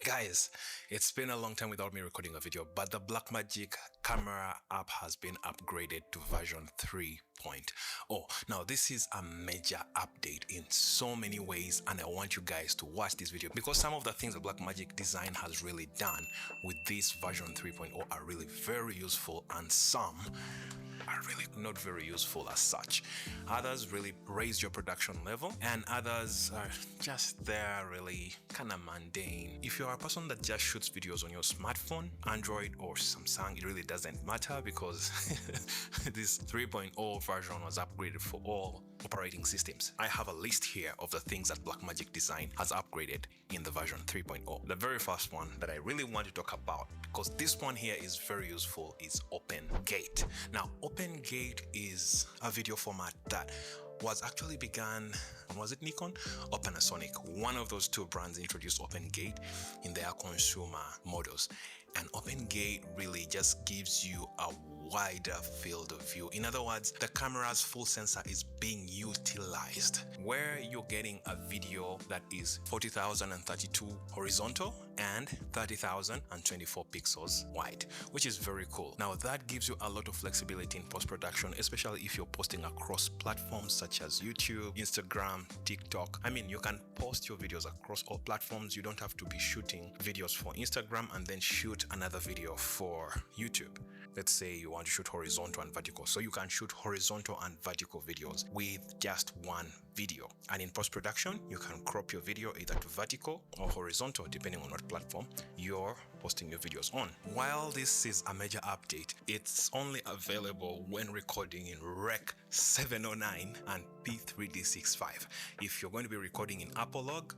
Guys, it's been a long time without me recording a video, but the Blackmagic camera app has been upgraded to version 3.0. Now, this is a major update in so many ways, and I want you guys to watch this video because some of the things that Blackmagic Design has really done with this version 3.0 are really very useful, and some are really not very useful as such. Others really raise your production level, and others are just there really kind of mundane. If you're a person that just shoots videos on your smartphone, Android or Samsung, it really doesn't matter because this 3.0 version was upgraded for all operating systems. I have a list here of the things that Blackmagic Design has upgraded in the version 3.0. The very first one that I really want to talk about, because this one here is very useful, is OpenGate. Now, OpenGate is a video format that was actually begun, was it Nikon or Panasonic? One of those two brands introduced OpenGate in their consumer models. And OpenGate really just gives you a wider field of view. In other words, the camera's full sensor is being utilized, where you're getting a video that is 40,032 horizontal and 30,024 pixels wide, which is very cool. Now that gives you a lot of flexibility in post-production, especially if you're posting across platforms such as YouTube, Instagram, TikTok. I mean, you can post your videos across all platforms. You don't have to be shooting videos for Instagram and then shoot another video for YouTube. Let's say you want to shoot horizontal and vertical, so you can shoot horizontal and vertical videos with just one video. And in post-production, you can crop your video either to vertical or horizontal depending on what platform you're posting your videos on. While this is a major update, it's only available when recording in Rec 709 and P3D65. If you're going to be recording in Apolog,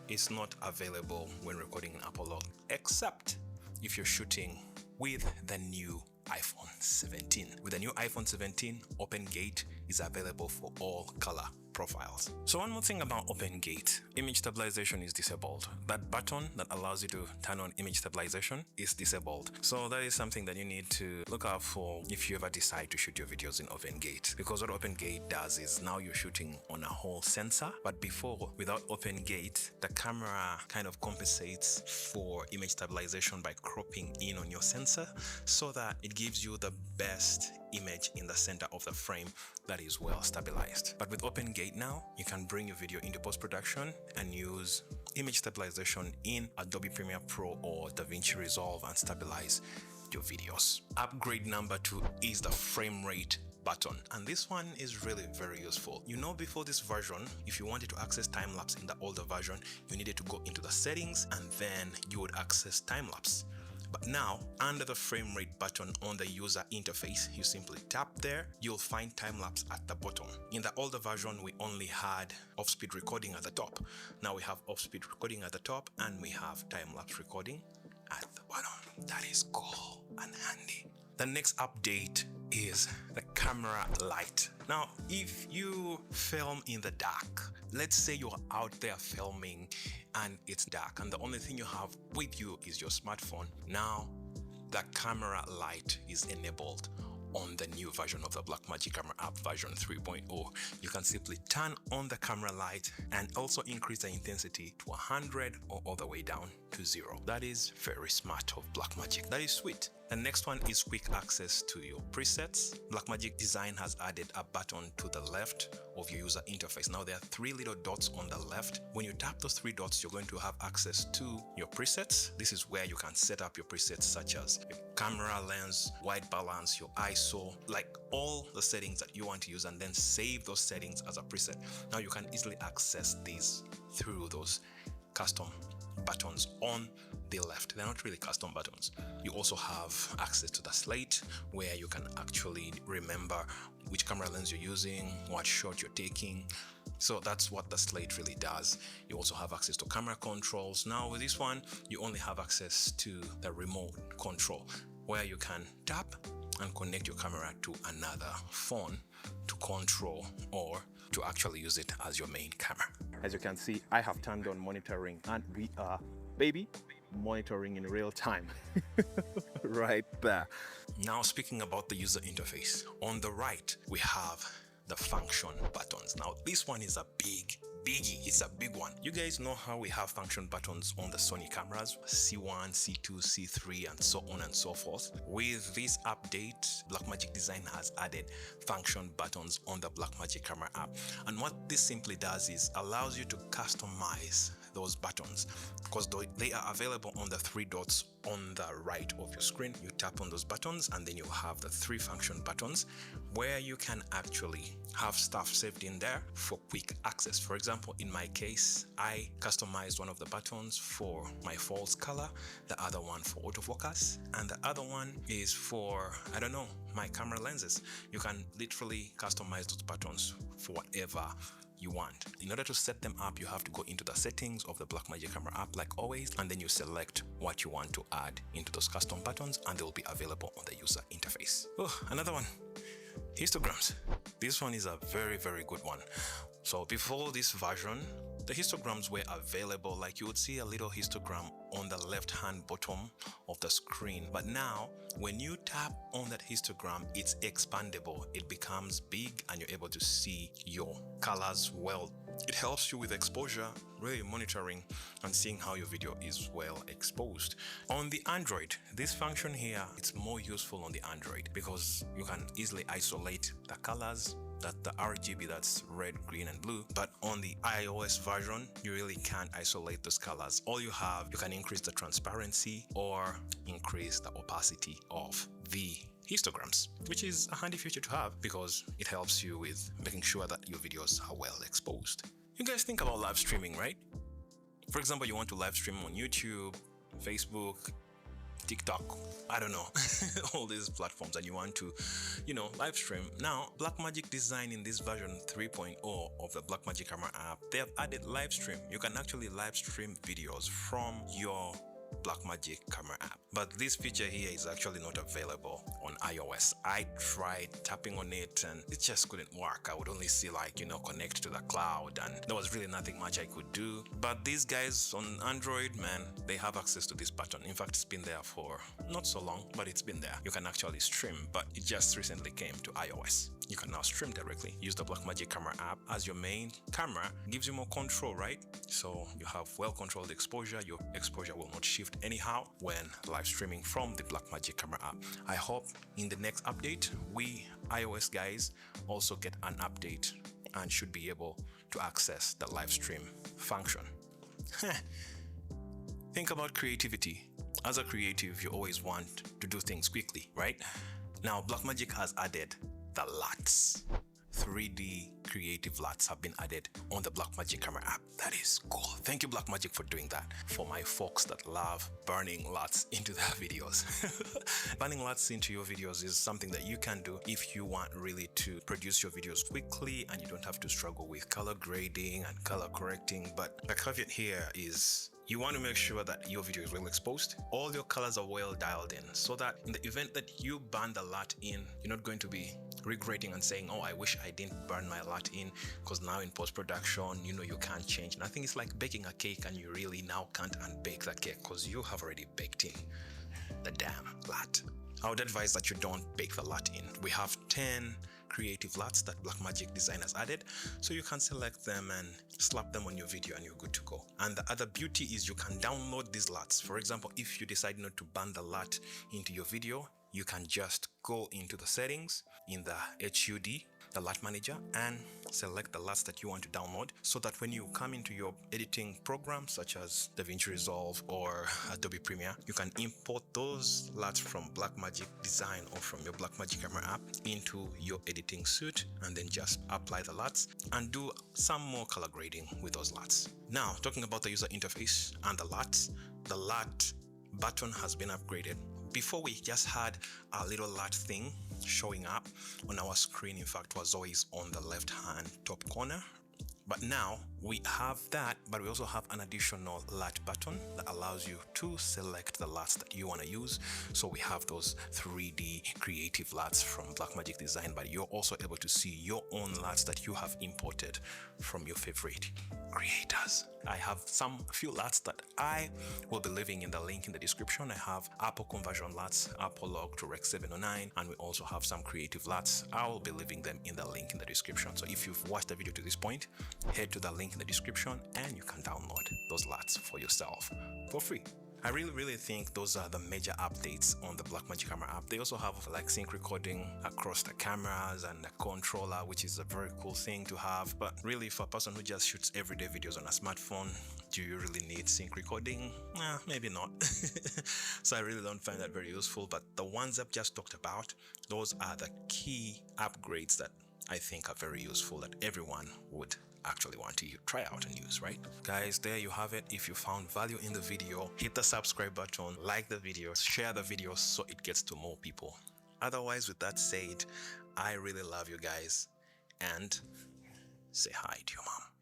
it's not available when recording in Apolog, except if you're shooting with the new iPhone 17. With the new iPhone 17, OpenGate is available for all color profiles. So one more thing about OpenGate, image stabilization is disabled. That button that allows you to turn on image stabilization is disabled. So that is something that you need to look out for if you ever decide to shoot your videos in OpenGate. Because what OpenGate does is now you're shooting on a whole sensor, but before, without OpenGate, the camera kind of compensates for image stabilization by cropping in on your sensor so that it gives you the best image in the center of the frame that is well stabilized. But with OpenGate now, you can bring your video into post-production and use image stabilization in Adobe Premiere Pro or DaVinci Resolve and stabilize your videos. Upgrade number 2 is the frame rate button, and this one is really very useful. You know, before this version, if you wanted to access time-lapse in the older version, you needed to go into the settings and then you would access time-lapse. But now, under the frame rate button on the user interface, you simply tap there, you'll find time-lapse at the bottom. In the older version, we only had off-speed recording at the top. Now we have off-speed recording at the top and we have time-lapse recording at the bottom. That is cool and handy. The next update is the camera light. Now, if you film in the dark, let's say you're out there filming and it's dark and the only thing you have with you is your smartphone, now the camera light is enabled on the new version of the Blackmagic camera app version 3.0. You can simply turn on the camera light and also increase the intensity to 100 or all the way down to 0. That is very smart of Blackmagic. That is sweet. The next one is quick access to your presets. Blackmagic Design has added a button to the left of your user interface. Now there are 3 little dots on the left. When you tap those 3 dots, you're going to have access to your presets. This is where you can set up your presets such as your camera lens, white balance, your ISO, like all the settings that you want to use, and then save those settings as a preset. Now you can easily access these through those custom buttons on the left. They're not really custom buttons. You also have access to the slate where you can actually remember which camera lens you're using, what shot you're taking. So that's what the slate really does. You also have access to camera controls. Now with this one, you only have access to the remote control where you can tap and connect your camera to another phone to control or to actually use it as your main camera. As you can see, I have turned on monitoring and we are, baby, monitoring in real time right there. Now speaking about the user interface, on the right we have the function buttons. Now this one is a big biggie. It's a big one. You guys know how we have function buttons on the Sony cameras, C1, C2, C3, and so on and so forth. With this update, Blackmagic Design has added function buttons on the Blackmagic camera app. And what this simply does is allows you to customize those buttons, because they are available on the three dots on the right of your screen. You tap on those buttons and then you have the three function buttons where you can actually have stuff saved in there for quick access. For example, in my case, I customized one of the buttons for my false color, the other one for autofocus, and the other one is for, I don't know, my camera lenses. You can literally customize those buttons for whatever you want. In order to set them up, you have to go into the settings of the Blackmagic camera app like always, and then you select what you want to add into those custom buttons, and they will be available on the user interface. Oh, another one, histograms. This one is a very, very good one. So before this version, the histograms were available, like you would see a little histogram on the left hand bottom of the screen. But now when you tap on that histogram, it's expandable. It becomes big and you're able to see your colors well. It helps you with exposure, really monitoring and seeing how your video is well exposed. On the Android, this function here, it's more useful on the Android because you can easily isolate the colors, that the RGB, that's red, green, and blue. But on the iOS version, you really can't isolate those colors. All you have, you can increase the transparency or increase the opacity of the histograms, which is a handy feature to have because it helps you with making sure that your videos are well exposed. You guys think about live streaming, right? For example, you want to live stream on YouTube, Facebook, TikTok, I don't know, all these platforms, and you want to, live stream. Now, Blackmagic Design in this version 3.0 of the Blackmagic camera app, they have added live stream. You can actually live stream videos from your Blackmagic camera app, but this feature here is actually not available on iOS. I tried tapping on it and it just couldn't work. I would only see connect to the cloud, and there was really nothing much I could do. But these guys on Android, man, they have access to this button. In fact, it's been there for not so long, but it's been there. You can actually stream, but it just recently came to iOS. You can now stream directly. Use the Blackmagic camera app as your main camera. Gives you more control, right? So you have well-controlled exposure. Your exposure will not shift anyhow when live streaming from the Blackmagic camera app. I hope in the next update, we iOS guys also get an update and should be able to access the live stream function. Think about creativity. As a creative, you always want to do things quickly, right? Now, Blackmagic has added the LUTs. 3D creative LUTs have been added on the Blackmagic camera app. That is cool. Thank you, Blackmagic, for doing that for my folks that love burning LUTs into their videos. Burning LUTs into your videos is something that you can do if you want really to produce your videos quickly and you don't have to struggle with color grading and color correcting. But the caveat here is you want to make sure that your video is well exposed, all your colors are well dialed in, so that in the event that you burn the LUT in, you're not going to be regretting and saying, oh, I wish I didn't burn my LUT in, because now in post-production, you can't change. And I think it's like baking a cake and you really now can't unbake that cake because you have already baked in the damn LUT. I would advise that you don't bake the LUT in. We have 10 creative LUTs that Blackmagic Design has added, so you can select them and slap them on your video and you're good to go. And the other beauty is you can download these LUTs. For example, if you decide not to burn the LUT into your video, you can just go into the settings in the HUD, the LUT manager, and select the LUTs that you want to download, so that when you come into your editing programs such as DaVinci Resolve or Adobe Premiere, you can import those LUTs from Blackmagic Design or from your Blackmagic camera app into your editing suite, and then just apply the LUTs and do some more color grading with those LUTs. Now, talking about the user interface and the LUTs, the LUT button has been upgraded. Before, we just had a little LUT thing showing up on our screen. In fact, was always on the left hand top corner. But now we have that, but we also have an additional LUT button that allows you to select the LUTs that you want to use. So we have those 3D creative LUTs from Blackmagic Design, but you're also able to see your own LUTs that you have imported from your favorite creators. I have a few LUTs that I will be leaving in the link in the description. I have Apple conversion LUTs, Apple log to Rec 709, and we also have some creative LUTs. I will be leaving them in the link in the description. So if you've watched the video to this point, head to the link in the description and you can download those LUTs for yourself for free. I really think those are the major updates on the Blackmagic camera app. They also have like sync recording across the cameras and the controller, which is a very cool thing to have. But really, for a person who just shoots everyday videos on a smartphone, do you really need sync recording? Maybe not. So I really don't find that very useful. But the ones I've just talked about, those are the key upgrades that I think are very useful, that everyone would actually want to try out and use, right? Guys, there you have it. If you found value in the video, hit the subscribe button, like the video, share the video so it gets to more people. Otherwise, with that said, I really love you guys, and say hi to your mom.